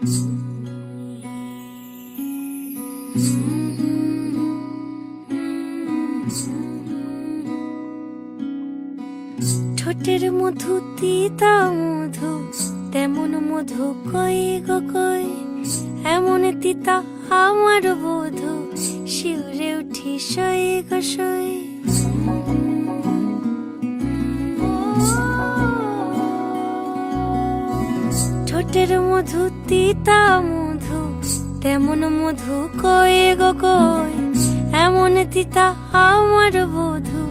ঠোঁটের মধু তিতা মধু, তেমন মধু কই গো কই, এমন তিতা আমার বধূ, শিউরে উঠি সই গো সই। ঠোঁটের মধু তিতা মধু, তেমন মধু কই গো কই, এমন তিতা আমার বধূ,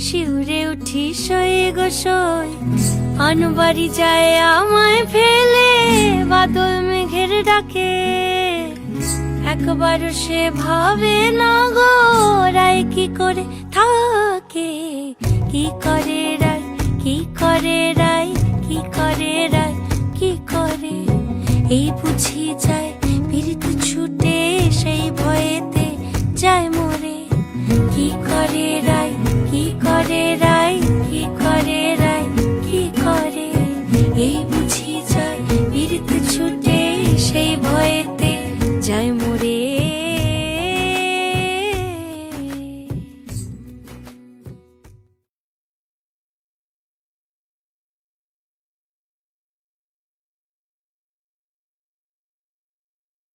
শিউরে উঠি সই গো সই। আনবাড়ি যায় আমায় ফেলে বাদল মেঘের ডাকে, একবারও সে ভাবে না গো রায় কি করে থাকে। কি করে রায়, কি করে রায়, কি করে রায়, কি করে, এই বুঝি যায় পীড়িত ছুটে সেই ভয়েতে যায় মরে। কি করে রায়, কি করে রায়, কি করে রায়, কি করে, এই